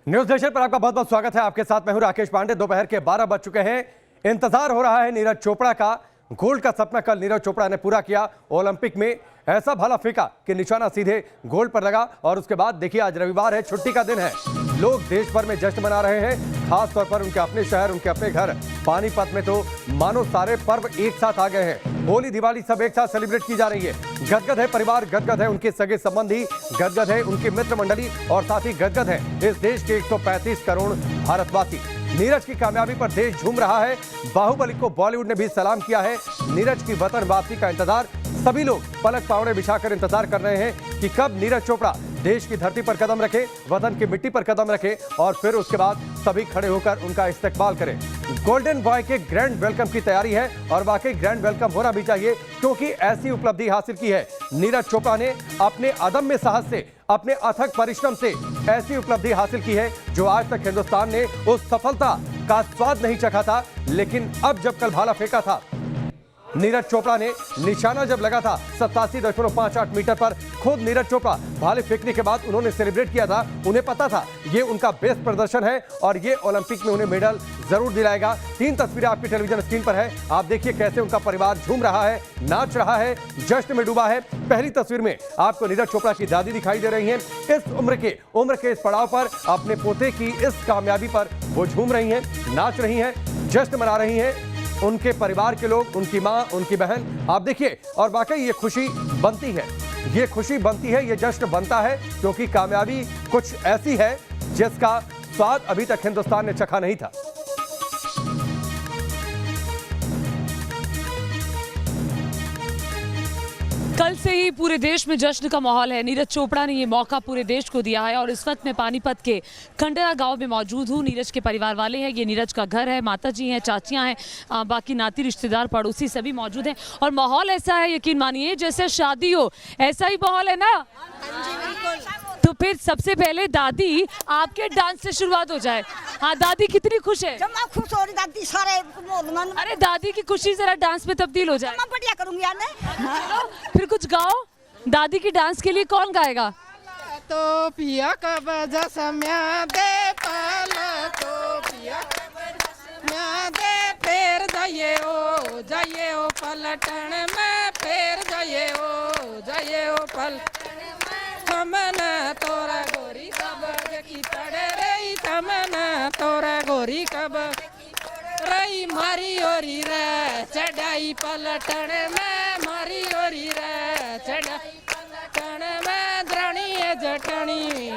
News nation पर आपका बहुत बहुत स्वागत है। आपके साथ मैं हूं राकेश पांडे। दोपहर के 12 बज चुके हैं। इंतजार हो रहा है नीरज चोपड़ा का। गोल्ड का सपना कल नीरज चोपड़ा ने पूरा किया। ओलंपिक में ऐसा भाला फेंका कि निशाना सीधे गोल्ड पर लगा। और उसके बाद देखिए, आज रविवार है, छुट्टी का दिन है। लोग देश भर में जश्न मना रहे हैं, खास तौर पर उनके अपने शहर, उनके अपने घर पानीपत में तो मानो सारे पर्व एक साथ आ गए हैं। होली, दिवाली सब एक साथ सेलिब्रेट की जा रही है। गदगद है परिवार, गदगद है उनके सगे संबंधी, गदगद है उनके मित्र मंडली और साथ ही गदगद है इस देश के 135 करोड़ भारतवासी। नीरज की कामयाबी पर देश झूम रहा है। बाहुबली को बॉलीवुड ने भी सलाम किया है। नीरज की वतन वापसी का इंतजार सभी लोग पलक पावड़े बिछाकर इंतजार कर रहे हैं कि कब नीरज चोपड़ा देश की धरती पर कदम रखे, वतन की मिट्टी पर कदम रखे और फिर उसके बाद सभी खड़े होकर उनका इस्तकबाल करें। गोल्डन बॉय के ग्रैंड वेलकम की तैयारी है और वाकई ग्रैंड वेलकम होना भी चाहिए, क्योंकि ऐसी उपलब्धि हासिल की है नीरज चोपड़ा ने अपने अदम्य साहस से, अपने अथक परिश्रम से ऐसी उपलब्धि हासिल की है जो आज तक हिंदुस्तान ने उस सफलता का स्वाद नहीं चखा था। लेकिन अब जब कल भाला फेंका था, नीरज चोपड़ा ने निशाना जब लगा था 87.58 मीटर पर, खुद नीरज चोपड़ा भाले फेंकने के बाद उन्होंने सेलिब्रेट किया था। उन्हें पता था ये उनका बेस्ट प्रदर्शन है और ये ओलंपिक में उन्हें मेडल जरूर दिलाएगा। 3 तस्वीरें आपकी टेलीविजन स्क्रीन पर है। आप देखिए कैसे उनका परिवार झूम रहा है, नाच रहा है, जश्न में डूबा है। पहली तस्वीर में आपको नीरज चोपड़ा की दादी दिखाई दे रही हैं। इस उम्र के इस पड़ाव पर अपने पोते की इस कामयाबी पर वो झूम रही हैं, नाच रही हैं, जश्न मना रही हैं। उनके परिवार के लोग, उनकी मां, उनकी बहन, आप देखिए। और वाकई ये खुशी बनती है, ये खुशी बनती है, ये जश्न बनता है, क्योंकि कामयाबी कुछ ऐसी है जिसका स्वाद अभी तक हिंदुस्तान ने चखा नहीं था। कल से ही पूरे देश में जश्न का माहौल है। नीरज चोपड़ा ने ये मौका पूरे देश को दिया है और इस वक्त मैं पानीपत के खंडरा गांव में मौजूद हूँ। नीरज के परिवार वाले हैं, ये नीरज का घर है, माता जी हैं, चाचियां हैं, बाकी नाती रिश्तेदार पड़ोसी सभी मौजूद हैं और माहौल ऐसा है, यकीन मानिए जैसे शादी हो, ऐसा ही माहौल है ना। तो फिर सबसे पहले दादी आपके डांस से शुरुआत हो जाए। हाँ दादी, कितनी खुश है? जब मैं खुश हो रही दादी सारे। अरे दादी की खुशी जरा डांस में तब्दील हो जाए। मैं बढ़िया करूंगी यार। चलो फिर कुछ गाओ। दादी की डांस के लिए कौन गाएगा? तो पिया कब जसम्या दे पाला तो पिया म्या दे फेर जाइए ओ पलटन में फेर जाइए ओ पल तमन तोरा गोरी कब की तड़े रही, तमन तोरा गोरी कब रही मारी ओरी रे चढ़ाई पलटन में, मारी ओरी रे चढ़ाई पलटन में द्रणी जटनी।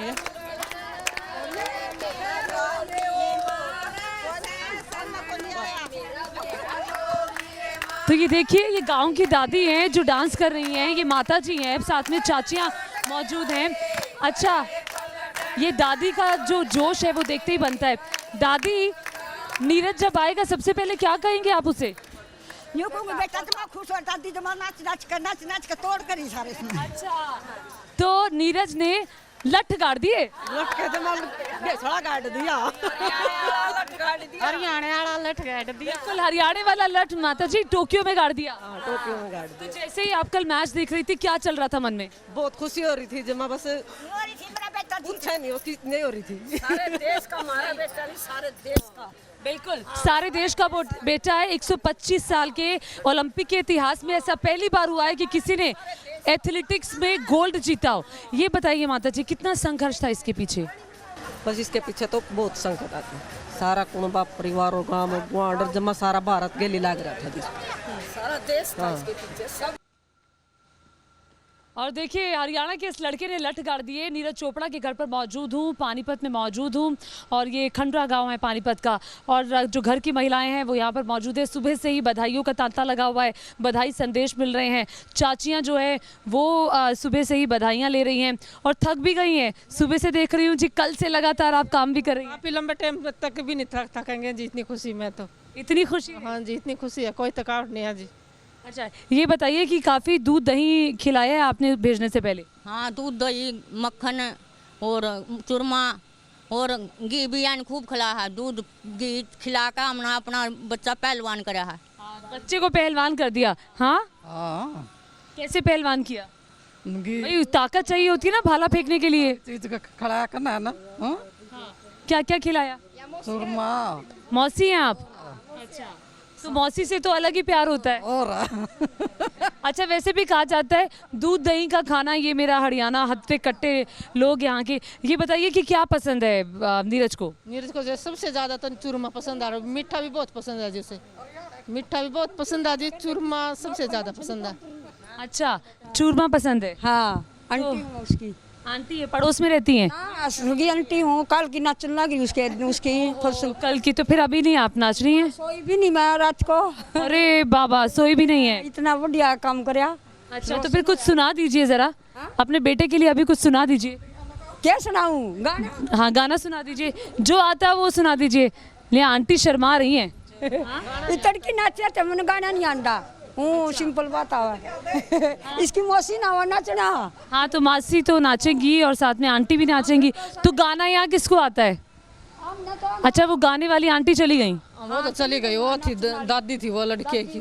तो ये देखिए, ये गांव की दादी हैं जो डांस कर रही हैं, ये माता जी हैं, साथ में चाचियां मौजूद हैं। अच्छा, ये दादी का जो जोश है वो देखते ही बनता है। दादी, नीरज जब आएगा सबसे पहले क्या कहेंगे आप उसे? यूं कहूंगी बेटा तुम खुश हो दादी, जब नाच के तोड़ करी सारे। अच्छा, तो नीरज ने लठ गाड़ दिए। लठ के जमाल बेसड़ा गाड़ दिया, हरियाणा वाला लठ गाड़ दिया। बिल्कुल हरियाणा वाला लठ माता जी टोक्यो में गाड़ दिया। टोक्यो में गाड़ दिया। तो जैसे ही आप कल मैच देख रही थी, क्या चल रहा था मन में? बहुत खुशी हो रही थी, जमा बस अच्छा नहीं हो रही थी। सारे देश का हमारा बेटा नहीं, सारे देश का। बिल्कुल सारे देश का वो बेटा है। 125 साल के ओलंपिक के इतिहास में ऐसा पहली बार हुआ है कि किसी ने एथलेटिक्स में गोल्ड जीता हो। ये बताइए माता जी, कितना संघर्ष था इसके पीछे? बस इसके पीछे तो बहुत संकट आता है। सारा कुटुंबा परिवार और गाँव ग्वांडर जमा सारा भारत के लिए लाग रहा था, सारा देश था इसके पीछे सब। और देखिए, हरियाणा के इस लड़के ने लठ गाड़ दिए। नीरज चोपड़ा के घर पर मौजूद हूँ, पानीपत में मौजूद हूँ और ये खंडरा गांव है पानीपत का। और जो घर की महिलाएं हैं वो यहाँ पर मौजूद है। सुबह से ही बधाइयों का तांता लगा हुआ है, बधाई संदेश मिल रहे हैं। चाचियाँ जो है वो सुबह से ही बधाइयाँ ले रही हैं और थक भी गई हैं। सुबह से देख रही हूँ जी, कल से लगातार आप काम भी कर रही हैं। आप लंबे टाइम तक भी नहीं थकेंगे जी, इतनी खुशी में। तो इतनी खुशी? हाँ जी, इतनी खुशी है, कोई थकावट नहीं है जी। अच्छा, ये बताइए कि काफ़ी दूध दही खिलाया है आपने भेजने से पहले? हाँ, दूध दही मक्खन और चूरमा और घी भी यानी खूब खिला है। दूध घी खिला कर हमने अपना बच्चा पहलवान करा है। बच्चे को पहलवान कर दिया? हाँ, कैसे पहलवान किया? भाई ताकत चाहिए होती है ना भाला फेंकने के लिए। चीज का खड़ा करना है ना। क्या क्या खिलाया? चूरमा मौसी हैं आप? अच्छा, तो मौसी से तो अलग ही प्यार होता है। और अच्छा, वैसे भी कहा जाता है दूध दही का खाना ये मेरा हरियाणा हत्ते कट्टे लोग यहाँ के। ये बताइए कि क्या पसंद है नीरज को? नीरज को जो सबसे ज़्यादा तो चूरमा पसंद आ रहा है, मीठा भी बहुत पसंद है, जैसे मीठा भी बहुत पसंद आ जी, चूरमा सबसे ज़्यादा पसंद है। अच्छा, चूरमा पसंद है। हाँ आंटी हूँ उसकी। आंटी है, पड़ोस में रहती हैं? हाँ सुगी आंटी हूँ, कल की नाचने लगी उसके उसकी फसल। कल की तो फिर अभी नहीं आप नाच रही हैं? सोई भी नहीं मैं रात को। अरे बाबा, सोई भी नहीं है? इतना बढ़िया काम करया। अच्छा, तो फिर कुछ सुना दीजिए जरा, अपने बेटे के लिए अभी कुछ सुना दीजिए। क्या सुनाऊँ गाना? हाँ, गाना सुना दीजिए, जो आता है वो सुना दीजिए। ले, आंटी शर्मा रही हैं। इतर की नाचे तो मैंने गाना नहीं आंदा हूँ, सिंपल बात आवा। इसकी मौसी ना हो नाचना। हाँ, तो मासी तो नाचेंगी और साथ में आंटी भी नाचेंगी। तो गाना यहाँ किसको आता है? अच्छा, वो गाने वाली आंटी चली गई? वो तो चली गई, वो थी दादी थी वो लड़के की,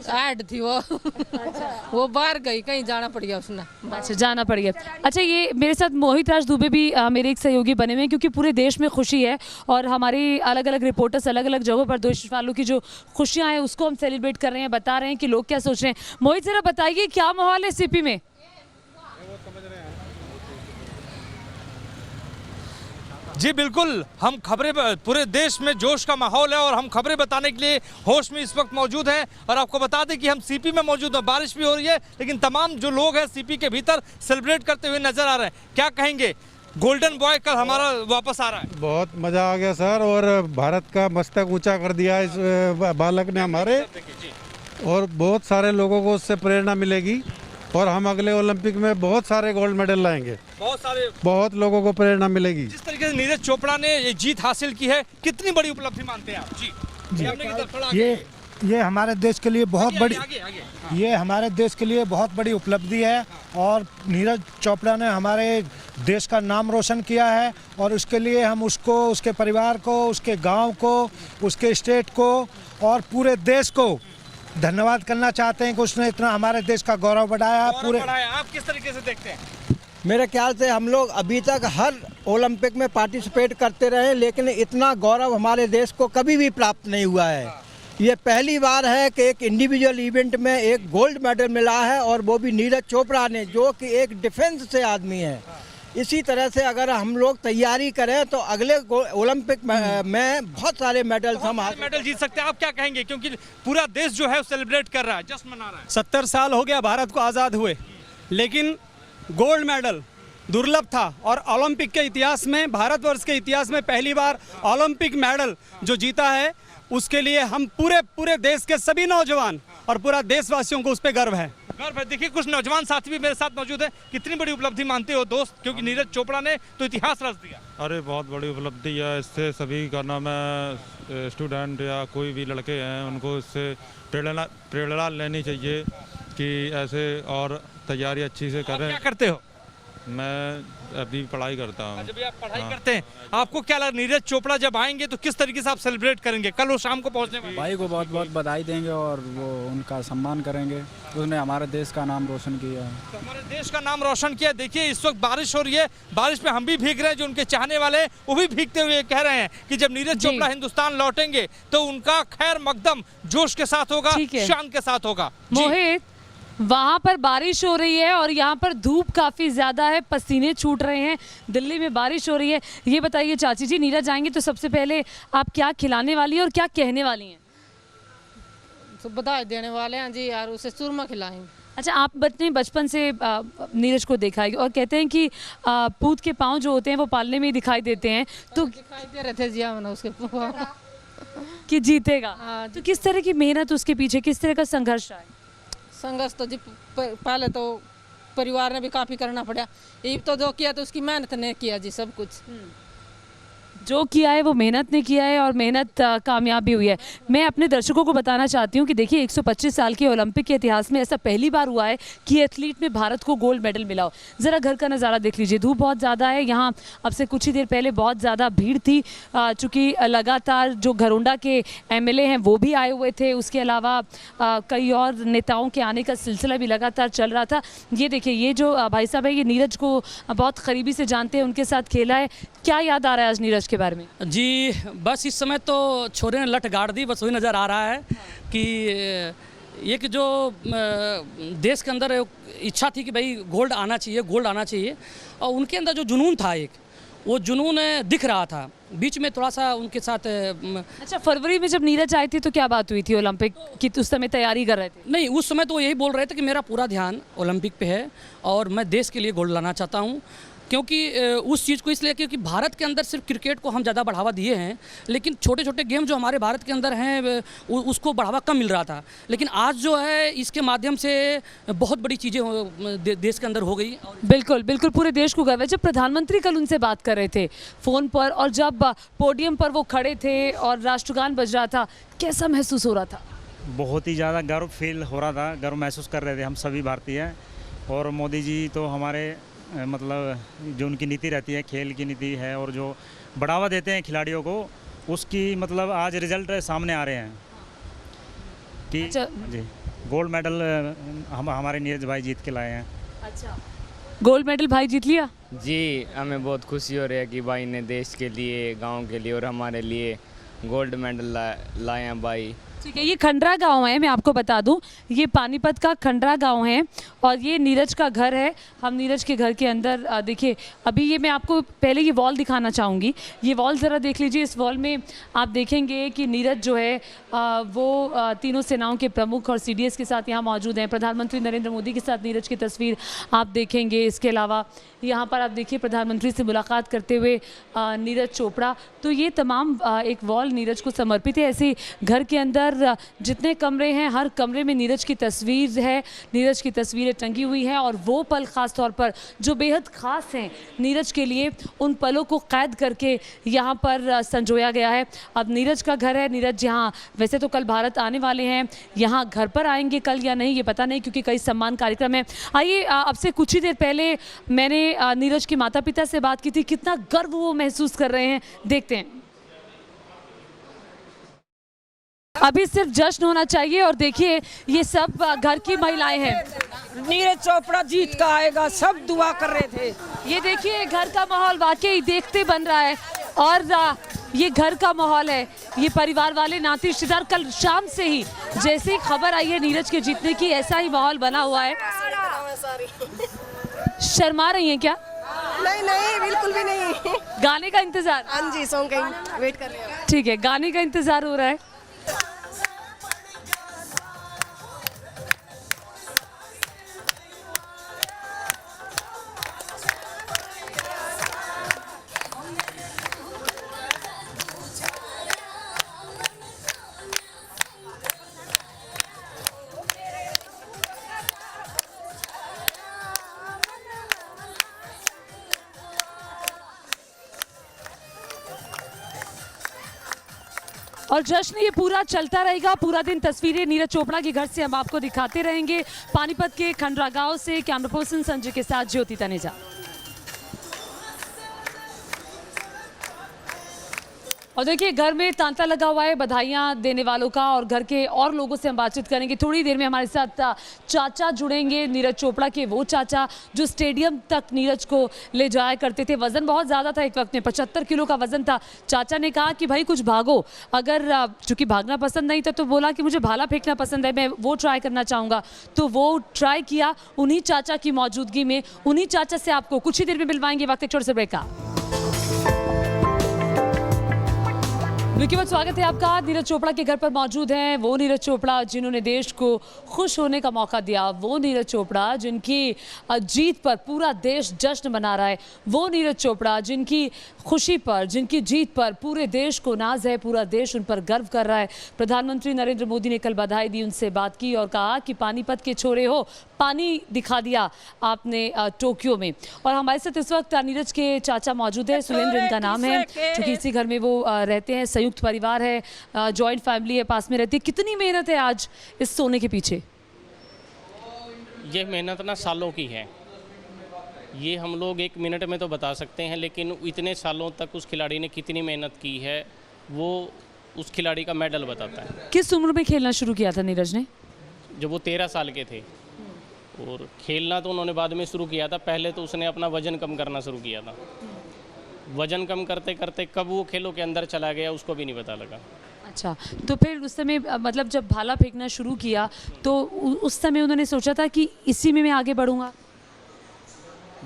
ऐड थी वो बाहर गई, कहीं जाना पड़ गया उसने। अच्छा, जाना पड़ गया। अच्छा, ये मेरे साथ मोहित राज दुबे भी मेरे एक सहयोगी बने हुए हैं, क्योंकि पूरे देश में खुशी है और हमारे अलग अलग रिपोर्टर्स अलग अलग जगहों पर देश वालों की जो खुशियाँ हैं उसको हम सेलिब्रेट कर रहे हैं, बता रहे हैं कि लोग क्या सोच रहे हैं। मोहित, जरा बताइए क्या माहौल है सीपी में? जी बिल्कुल, हम खबरें, पूरे देश में जोश का माहौल है और हम खबरें बताने के लिए होश में इस वक्त मौजूद हैं। और आपको बता दें कि हम सीपी में मौजूद हैं, बारिश भी हो रही है, लेकिन तमाम जो लोग हैं सीपी के भीतर सेलिब्रेट करते हुए नजर आ रहे हैं। क्या कहेंगे? गोल्डन बॉय कल हमारा वापस आ रहा है। बहुत मज़ा आ गया सर, और भारत का मस्तक ऊंचा कर दिया इस बालक ने हमारे, और बहुत सारे लोगों को उससे प्रेरणा मिलेगी और हम अगले ओलंपिक में बहुत सारे गोल्ड मेडल लाएंगे। बहुत लोगों को प्रेरणा मिलेगी। जिस तरीके से नीरज चोपड़ा ने ये जीत हासिल की है, कितनी बड़ी उपलब्धि मानते हैं आप? जी, ये हमारे देश के लिए बहुत बड़ी आगे। ये हमारे देश के लिए बहुत बड़ी उपलब्धि है और नीरज चोपड़ा ने हमारे देश का नाम रोशन किया है और उसके लिए हम उसको, उसके परिवार को, उसके गांव को, उसके स्टेट को और पूरे देश को धन्यवाद करना चाहते हैं कि उसने इतना हमारे देश का गौरव बढ़ाया। पूरे आप किस तरीके से देखते हैं? मेरे ख्याल से हम लोग अभी तक हर ओलंपिक में पार्टिसिपेट करते रहे, लेकिन इतना गौरव हमारे देश को कभी भी प्राप्त नहीं हुआ है। ये पहली बार है कि एक इंडिविजुअल इवेंट में एक गोल्ड मेडल मिला है, और वो भी नीरज चोपड़ा ने, जो कि एक डिफेंस से आदमी है। इसी तरह से अगर हम लोग तैयारी करें तो अगले ओलंपिक में बहुत सारे मेडल हम मेडल जीत सकते हैं। आप क्या कहेंगे? क्योंकि पूरा देश जो है सेलिब्रेट कर रहा है, जश्न मना रहा है। 70 साल हो गया भारत को आज़ाद हुए, लेकिन गोल्ड मेडल दुर्लभ था और ओलंपिक के इतिहास में, भारतवर्ष के इतिहास में पहली बार ओलंपिक मेडल जो जीता है, उसके लिए हम पूरे देश के सभी नौजवान और पूरा देशवासियों को उस पर गर्व है। देखिए, कुछ नौजवान साथी भी मेरे साथ मौजूद हैं। कितनी बड़ी उपलब्धि मानते हो दोस्त? क्योंकि नीरज चोपड़ा ने तो इतिहास रच दिया। अरे बहुत बड़ी उपलब्धि है, इससे सभी का नाम है, स्टूडेंट या कोई भी लड़के हैं उनको इससे प्रेरणा लेनी चाहिए कि ऐसे और तैयारी अच्छी से करें। क्या करते हो? मैं अभी पढ़ाई करता हूँ। जब आप पढ़ाई करते हैं, आपको क्या लगा नीरज चोपड़ा जब आएंगे तो किस तरीके से आप सेलिब्रेट करेंगे? कल वो शाम को पहुंचने वाले। भाई को बहुत बहुत बधाई देंगे और वो उनका सम्मान करेंगे, उसने हमारे देश का नाम रोशन किया है। तो हमारे देश का नाम रोशन किया। देखिए, इस वक्त बारिश हो रही है, बारिश में हम भी भीग रहे हैं, जो उनके चाहने वाले हैं वो भी भीगते हुए कह रहे हैं कि जब नीरज चोपड़ा हिंदुस्तान लौटेंगे तो उनका खैर मकदम जोश के साथ होगा, शान के साथ होगा। मोहित, वहाँ पर बारिश हो रही है और यहाँ पर धूप काफ़ी ज़्यादा है, पसीने छूट रहे हैं, दिल्ली में बारिश हो रही है। ये बताइए चाची जी, नीरज आएंगे तो सबसे पहले आप क्या खिलाने वाली हैं और क्या कहने वाली हैं? तो बधाई देने वाले हैं जी यार, उसे चूरमा खिलाएंगे। अच्छा, आप बचपन से नीरज को देखा है और कहते हैं कि पूत के पाँव जो होते हैं वो पालने में ही दिखाई देते हैं, तो दिखाई दे रहे थे जी हमने उसके कि जीतेगा। तो किस तरह की मेहनत उसके पीछे, किस तरह का संघर्ष है? संघर्ष तो जी पहले तो परिवार ने भी काफ़ी करना पड़ा। ये तो जो किया तो उसकी मेहनत ने किया जी, सब कुछ जो किया है वो मेहनत ने किया है और मेहनत कामयाब भी हुई है। मैं अपने दर्शकों को बताना चाहती हूँ कि देखिए, 125 साल के ओलंपिक के इतिहास में ऐसा पहली बार हुआ है कि एथलीट में भारत को गोल्ड मेडल मिला हो। ज़रा घर का नज़ारा देख लीजिए, धूप बहुत ज़्यादा है यहाँ। अब से कुछ ही देर पहले बहुत ज़्यादा भीड़ थी, चूँकि लगातार जो घरोंडा के MLA हैं वो भी आए हुए थे, उसके अलावा कई और नेताओं के आने का सिलसिला भी लगातार चल रहा था। ये देखिए, ये जो भाई साहब है, ये नीरज को बहुत करीबी से जानते हैं, उनके साथ खेला है। क्या याद आ रहा है आज नीरज के बारे में? जी बस इस समय तो छोरे ने लठ गाड़ दी, बस वही नज़र आ रहा है कि एक जो देश के अंदर इच्छा थी कि भाई गोल्ड आना चाहिए, गोल्ड आना चाहिए, और उनके अंदर जो जुनून था एक, वो जुनून दिख रहा था। बीच में थोड़ा सा उनके साथ अच्छा, फरवरी में जब नीरज आई थी तो क्या बात हुई थी ओलंपिक की? उस समय तैयारी कर रहे थे? नहीं, उस समय तो वो यही बोल रहे थे कि मेरा पूरा ध्यान ओलंपिक पे है और मैं देश के लिए गोल्ड लाना चाहता हूँ। क्योंकि उस चीज़ को इसलिए क्योंकि भारत के अंदर सिर्फ क्रिकेट को हम ज़्यादा बढ़ावा दिए हैं, लेकिन छोटे छोटे गेम जो हमारे भारत के अंदर हैं उसको बढ़ावा कम मिल रहा था। लेकिन आज जो है इसके माध्यम से बहुत बड़ी चीज़ें देश के अंदर हो गई। बिल्कुल बिल्कुल, पूरे देश को गर्व है। जब प्रधानमंत्री कल उनसे बात कर रहे थे फ़ोन पर और जब पोडियम पर वो खड़े थे और राष्ट्रगान बज रहा था, कैसा महसूस हो रहा था? बहुत ही ज़्यादा गर्व फील हो रहा था, गर्व महसूस कर रहे थे हम सभी भारतीय। और मोदी जी तो हमारे मतलब जो उनकी नीति रहती है, खेल की नीति है, और जो बढ़ावा देते हैं खिलाड़ियों को, उसकी मतलब आज रिजल्ट सामने आ रहे हैं कि जी गोल्ड मेडल हमारे नीरज भाई जीत के लाए हैं। अच्छा, गोल्ड मेडल भाई जीत लिया? जी, हमें बहुत खुशी हो रही है कि भाई ने देश के लिए, गांव के लिए और हमारे लिए गोल्ड मेडल लाए हैं भाई। ठीक है, ये खंडरा गांव है, मैं आपको बता दूं, ये पानीपत का खंडरा गांव है और ये नीरज का घर है। हम नीरज के घर के अंदर देखिए, अभी ये मैं आपको पहले ये वॉल दिखाना चाहूँगी। ये वॉल ज़रा देख लीजिए। इस वॉल में आप देखेंगे कि नीरज जो है वो तीनों सेनाओं के प्रमुख और CDS के साथ यहाँ मौजूद हैं। प्रधानमंत्री नरेंद्र मोदी के साथ नीरज की तस्वीर आप देखेंगे। इसके अलावा यहाँ पर आप देखिए प्रधानमंत्री से मुलाकात करते हुए नीरज चोपड़ा। तो ये तमाम एक वॉल नीरज को समर्पित है। ऐसे घर के अंदर जितने कमरे हैं, हर कमरे में नीरज की तस्वीर है, नीरज की तस्वीरें टंगी हुई हैं। और वो पल ख़ास तौर पर जो बेहद ख़ास हैं नीरज के लिए, उन पलों को कैद करके यहाँ पर संजोया गया है। अब नीरज का घर है। नीरज यहाँ वैसे तो कल भारत आने वाले हैं, यहाँ घर पर आएंगे कल या नहीं ये पता नहीं, क्योंकि कई सम्मान कार्यक्रम हैं। आइए, अब से कुछ ही देर पहले मैंने नीरज के माता पिता से बात की थी, कितना गर्व वो महसूस कर रहे हैं, देखते हैं। अभी सिर्फ जश्न होना चाहिए और देखिए ये सब घर की महिलाएं हैं। नीरज चोपड़ा जीत का आएगा, सब दुआ कर रहे थे। ये देखिए घर का माहौल वाकई देखते बन रहा है और ये घर का माहौल है। ये परिवार वाले, नाते रिश्तेदार, कल शाम से ही जैसे ही खबर आई है नीरज के जीतने की, ऐसा ही माहौल बना हुआ है। शर्मा रही हैं क्या? नहीं नहीं, बिल्कुल भी नहीं। गाने का इंतजार? हाँ जी, सॉन्ग का वेट कर रहे हैं। ठीक है, गाने का इंतजार हो रहा है। और जश्न ये पूरा चलता रहेगा, पूरा दिन तस्वीरें नीरज चोपड़ा के घर से हम आपको दिखाते रहेंगे। पानीपत के खंडरा गांव से कैमरा पर्सन संजय के साथ ज्योति तनेजा। और देखिए घर में तांता लगा हुआ है बधाइयां देने वालों का, और घर के और लोगों से हम बातचीत करेंगे। थोड़ी देर में हमारे साथ चाचा जुड़ेंगे, नीरज चोपड़ा के वो चाचा जो स्टेडियम तक नीरज को ले जाया करते थे। वजन बहुत ज़्यादा था, एक वक्त में 75 किलो का वजन था। चाचा ने कहा कि भाई कुछ भागो, अगर चूँकि भागना पसंद नहीं था तो बोला कि मुझे भाला फेंकना पसंद है, मैं वो ट्राई करना चाहूँगा, तो वो ट्राई किया। उन्हीं चाचा की मौजूदगी में, उन्हीं चाचा से आपको कुछ ही देर में मिलवाएंगे। वक्त एक छोटे से ब्रेक का। विकी बहुत स्वागत है आपका। नीरज चोपड़ा के घर पर मौजूद हैं वो नीरज चोपड़ा जिन्होंने देश को खुश होने का मौका दिया, वो नीरज चोपड़ा जिनकी जीत पर पूरा देश जश्न मना रहा है, वो नीरज चोपड़ा जिनकी खुशी पर, जिनकी जीत पर पूरे देश को नाज है, पूरा देश उन पर गर्व कर रहा है। प्रधानमंत्री नरेंद्र मोदी ने कल बधाई दी, उनसे बात की और कहा कि पानीपत के छोरे हो, पानी दिखा दिया आपने टोक्यो में। और हमारे साथ इस वक्त नीरज के चाचा मौजूद है, सुरेंद्र इनका नाम है, क्योंकि इसी घर में वो रहते हैं, संयुक्त परिवार है, जॉइंट फैमिली है, पास में रहती है। कितनी मेहनत है आज इस सोने के पीछे? ये मेहनत ना सालों की है, ये हम लोग एक मिनट में तो बता सकते हैं, लेकिन इतने सालों तक उस खिलाड़ी ने कितनी मेहनत की है वो उस खिलाड़ी का मेडल बताता है। किस उम्र में खेलना शुरू किया था नीरज ने? जब वो 13 साल के थे, और खेलना तो उन्होंने बाद में शुरू किया था, पहले तो उसने अपना वजन कम करना शुरू किया था। वजन कम करते करते कब वो खेलों के अंदर चला गया उसको भी नहीं पता लगा। अच्छा, तो फिर उस समय मतलब जब भाला फेंकना शुरू किया तो उस समय उन्होंने सोचा था कि इसी में मैं आगे बढ़ूंगा?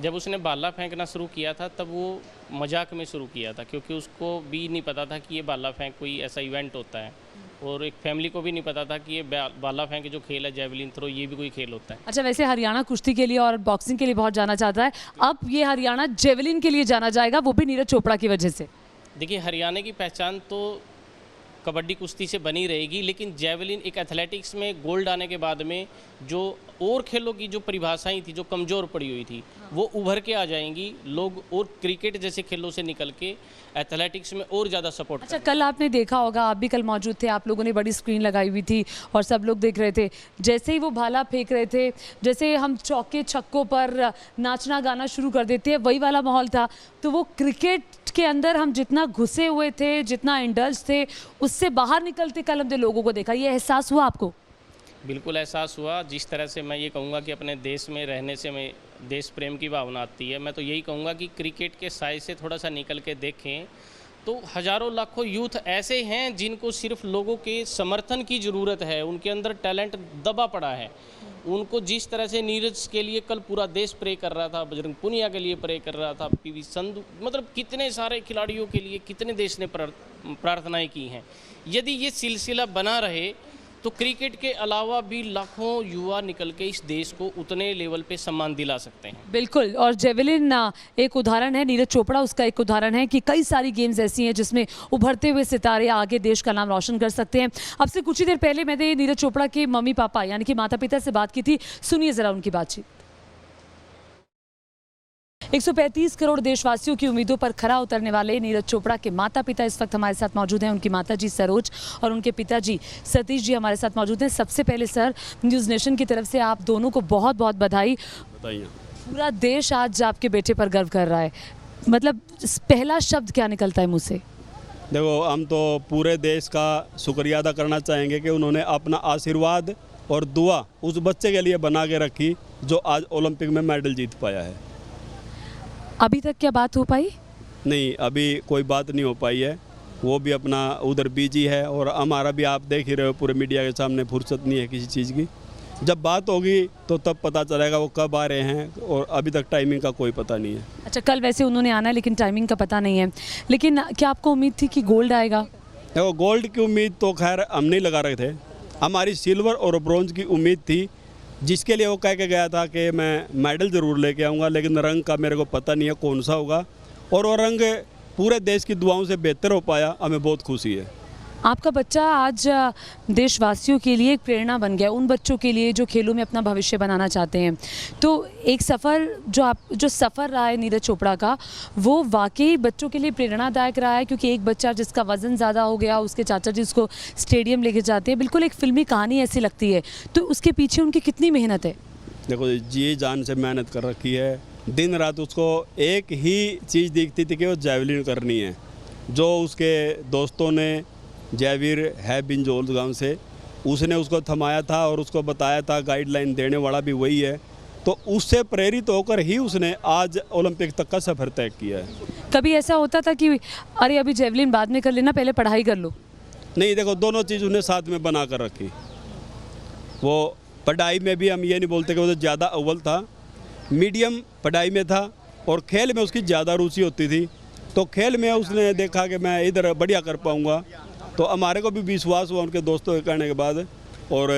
जब उसने भाला फेंकना शुरू किया था तब वो मजाक में शुरू किया था, क्योंकि उसको भी नहीं पता था कि ये भाला फेंक कोई ऐसा इवेंट होता है, और एक फैमिली को भी नहीं पता था कि ये भाला फेंक जो खेल है जेवलिन थ्रो ये भी कोई खेल होता है। अच्छा, वैसे हरियाणा कुश्ती के लिए और बॉक्सिंग के लिए बहुत जाना चाहता है, अब ये हरियाणा जेवलिन के लिए जाना जाएगा, वो भी नीरज चोपड़ा की वजह से। देखिए, हरियाणा की पहचान तो कबड्डी कुश्ती से बनी रहेगी, लेकिन जेवलिन एक एथलेटिक्स में गोल्ड आने के बाद में जो और खेलों की जो परिभाषाएं थी जो कमज़ोर पड़ी हुई थी वो उभर के आ जाएंगी। लोग और क्रिकेट जैसे खेलों से निकल के एथलेटिक्स में और ज़्यादा सपोर्ट। अच्छा, कल आपने देखा होगा, आप भी कल मौजूद थे, आप लोगों ने बड़ी स्क्रीन लगाई हुई थी और सब लोग देख रहे थे, जैसे ही वो भाला फेंक रहे थे, जैसे हम चौके छक्कों पर नाचना गाना शुरू कर देते हैं, वही वाला माहौल था। तो वो क्रिकेट के अंदर हम जितना घुसे हुए थे, जितना इंडल्ज थे, उससे बाहर निकलते कल हमने लोगों को देखा। ये एहसास हुआ आपको? बिल्कुल एहसास हुआ। जिस तरह से मैं ये कहूँगा कि अपने देश में रहने से मैं देश प्रेम की भावना आती है, मैं तो यही कहूँगा कि क्रिकेट के साय से थोड़ा सा निकल के देखें तो हज़ारों लाखों यूथ ऐसे हैं जिनको सिर्फ लोगों के समर्थन की ज़रूरत है, उनके अंदर टैलेंट दबा पड़ा है। उनको जिस तरह से नीरज के लिए कल पूरा देश प्रे कर रहा था, बजरंग पुनिया के लिए प्रे कर रहा था, पीवी संधू, मतलब कितने सारे खिलाड़ियों के लिए कितने देश ने प्रार्थनाएं की हैं। यदि ये सिलसिला बना रहे तो क्रिकेट के अलावा भी लाखों युवा निकल के इस देश को उतने लेवल पे सम्मान दिला सकते हैं। बिल्कुल, और जेवलिन एक उदाहरण है, नीरज चोपड़ा उसका एक उदाहरण है कि कई सारी गेम्स ऐसी हैं जिसमें उभरते हुए सितारे आगे देश का नाम रोशन कर सकते हैं। अब से कुछ ही देर पहले मैंने नीरज चोपड़ा के मम्मी पापा यानी कि माता पिता से बात की थी, सुनिए ज़रा उनकी बातचीत। 135 करोड़ देशवासियों की उम्मीदों पर खरा उतरने वाले नीरज चोपड़ा के माता पिता इस वक्त हमारे साथ मौजूद हैं। उनकी माता जी सरोज और उनके पिताजी सतीश जी हमारे साथ मौजूद हैं। सबसे पहले सर, न्यूज़ नेशन की तरफ से आप दोनों को बहुत बहुत बधाई। पूरा देश आज आपके बेटे पर गर्व कर रहा है, मतलब पहला शब्द क्या निकलता है मुँह से? देखो, हम तो पूरे देश का शुक्रिया अदा करना चाहेंगे कि उन्होंने अपना आशीर्वाद और दुआ उस बच्चे के लिए बना के रखी जो आज ओलंपिक में मेडल जीत पाया है। अभी तक क्या बात हो पाई? नहीं, अभी कोई बात नहीं हो पाई है, वो भी अपना उधर बिजी है और हमारा भी आप देख ही रहे हो, पूरे मीडिया के सामने फुर्सत नहीं है किसी चीज़ की। जब बात होगी तो तब पता चलेगा वो कब आ रहे हैं, और अभी तक टाइमिंग का कोई पता नहीं है। अच्छा, कल वैसे उन्होंने आना है लेकिन टाइमिंग का पता नहीं है, लेकिन क्या आपको उम्मीद थी कि गोल्ड आएगा? देखो, गोल्ड की उम्मीद तो खैर हम नहीं लगा रहे थे, हमारी सिल्वर और ब्रॉन्ज की उम्मीद थी, जिसके लिए वो कह के गया था कि मैं मेडल ज़रूर लेके आऊँगा, लेकिन रंग का मेरे को पता नहीं है कौन सा होगा, और वो रंग पूरे देश की दुआओं से बेहतर हो पाया, हमें बहुत खुशी है। आपका बच्चा आज देशवासियों के लिए एक प्रेरणा बन गया, उन बच्चों के लिए जो खेलों में अपना भविष्य बनाना चाहते हैं। तो एक सफ़र जो सफ़र रहा है नीरज चोपड़ा का, वो वाकई बच्चों के लिए प्रेरणादायक रहा है, क्योंकि एक बच्चा जिसका वज़न ज़्यादा हो गया, उसके चाचा जी उसको स्टेडियम लेके जाते हैं, बिल्कुल एक फिल्मी कहानी ऐसी लगती है। तो उसके पीछे उनकी कितनी मेहनत है? देखो, जी जान से मेहनत कर रखी है, दिन रात उसको एक ही चीज़ दिखती थी कि वो जेवलिन करनी है। जो उसके दोस्तों ने, जयवीर है बिंजोल गांव से, उसने उसको थमाया था और उसको बताया था, गाइडलाइन देने वाला भी वही है, तो उससे प्रेरित होकर ही उसने आज ओलंपिक तक का सफ़र तय किया है। कभी ऐसा होता था कि अरे अभी जेवलिन बाद में कर लेना, पहले पढ़ाई कर लो? नहीं, देखो, दोनों चीज़ उन्हें साथ में बना कर रखी। वो पढ़ाई में भी हम ये नहीं बोलते कि वो तो ज़्यादा अव्वल था, मीडियम पढ़ाई में था, और खेल में उसकी ज़्यादा रुचि होती थी। तो खेल में उसने देखा कि मैं इधर बढ़िया कर पाऊँगा, तो हमारे को भी विश्वास हुआ उनके दोस्तों के कहने के बाद, और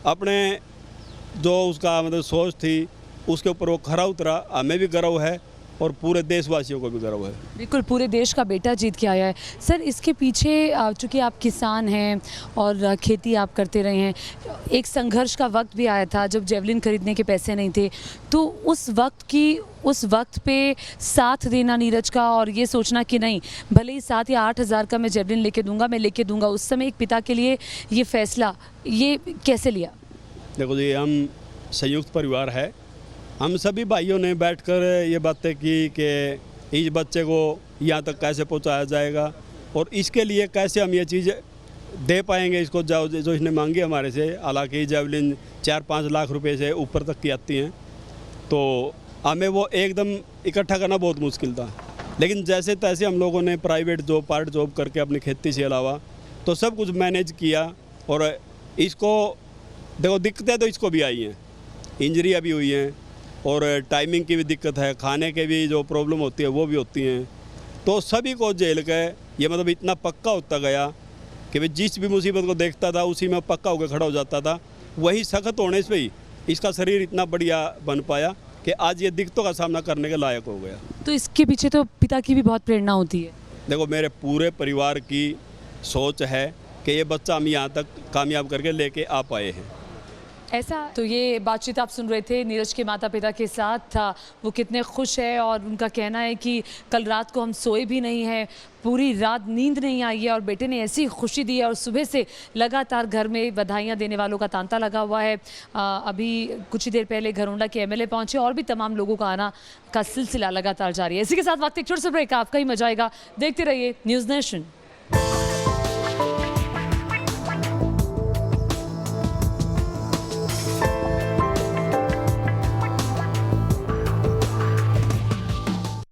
अपने जो उसका मतलब सोच थी उसके ऊपर वो खरा उतरा। हमें भी गर्व है और पूरे देशवासियों को भी गर्व है। बिल्कुल, पूरे देश का बेटा जीत के आया है। सर, इसके पीछे चूँकि आप किसान हैं और खेती आप करते रहे हैं, एक संघर्ष का वक्त भी आया था जब जेवलिन खरीदने के पैसे नहीं थे, तो उस वक्त पे साथ देना नीरज का और ये सोचना कि नहीं, भले ही 7 या 8 हज़ार का मैं जेवलिन लेके दूंगा, उस समय एक पिता के लिए ये फैसला ये कैसे लिया? देखो जी, हम संयुक्त परिवार है, हम सभी भाइयों ने बैठकर ये बातें की कि इस बच्चे को यहाँ तक कैसे पहुँचाया जाएगा और इसके लिए कैसे हम ये चीज़ दे पाएंगे इसको, जो इसने मांगी हमारे से। हालांकि जेवलिन 4-5 लाख रुपए से ऊपर तक की आती हैं, तो हमें वो एकदम इकट्ठा करना बहुत मुश्किल था, लेकिन जैसे तैसे हम लोगों ने प्राइवेट जॉब पार्ट जॉब करके अपनी खेती से अलावा तो सब कुछ मैनेज किया। और इसको देखो दिक्कतें तो इसको भी आई हैं, इंजरी भी हुई हैं और टाइमिंग की भी दिक्कत है, खाने के भी जो प्रॉब्लम होती है वो भी होती हैं। तो सभी को झेल के ये मतलब इतना पक्का होता गया कि भाई जिस भी मुसीबत को देखता था उसी में पक्का होकर खड़ा हो जाता था। वही सख्त होने से ही इसका शरीर इतना बढ़िया बन पाया कि आज ये दिक्कतों का सामना करने के लायक हो गया। तो इसके पीछे तो पिता की भी बहुत प्रेरणा होती है। देखो मेरे पूरे परिवार की सोच है कि ये बच्चा हम यहाँ तक कामयाब करके लेके आ पाए हैं। ऐसा तो ये बातचीत आप सुन रहे थे नीरज के माता पिता के साथ था। वो कितने खुश है और उनका कहना है कि कल रात को हम सोए भी नहीं हैं, पूरी रात नींद नहीं आई है और बेटे ने ऐसी खुशी दी है और सुबह से लगातार घर में बधाइयाँ देने वालों का तांता लगा हुआ है। अभी कुछ ही देर पहले घरोंडा के एमएलए पहुंचे और भी तमाम लोगों का आना का सिलसिला लगातार जारी है। इसी के साथ वक्त एक छोटा सा ब्रेक, आपका ही मजा आएगा। देखते रहिए न्यूज़ नेशन।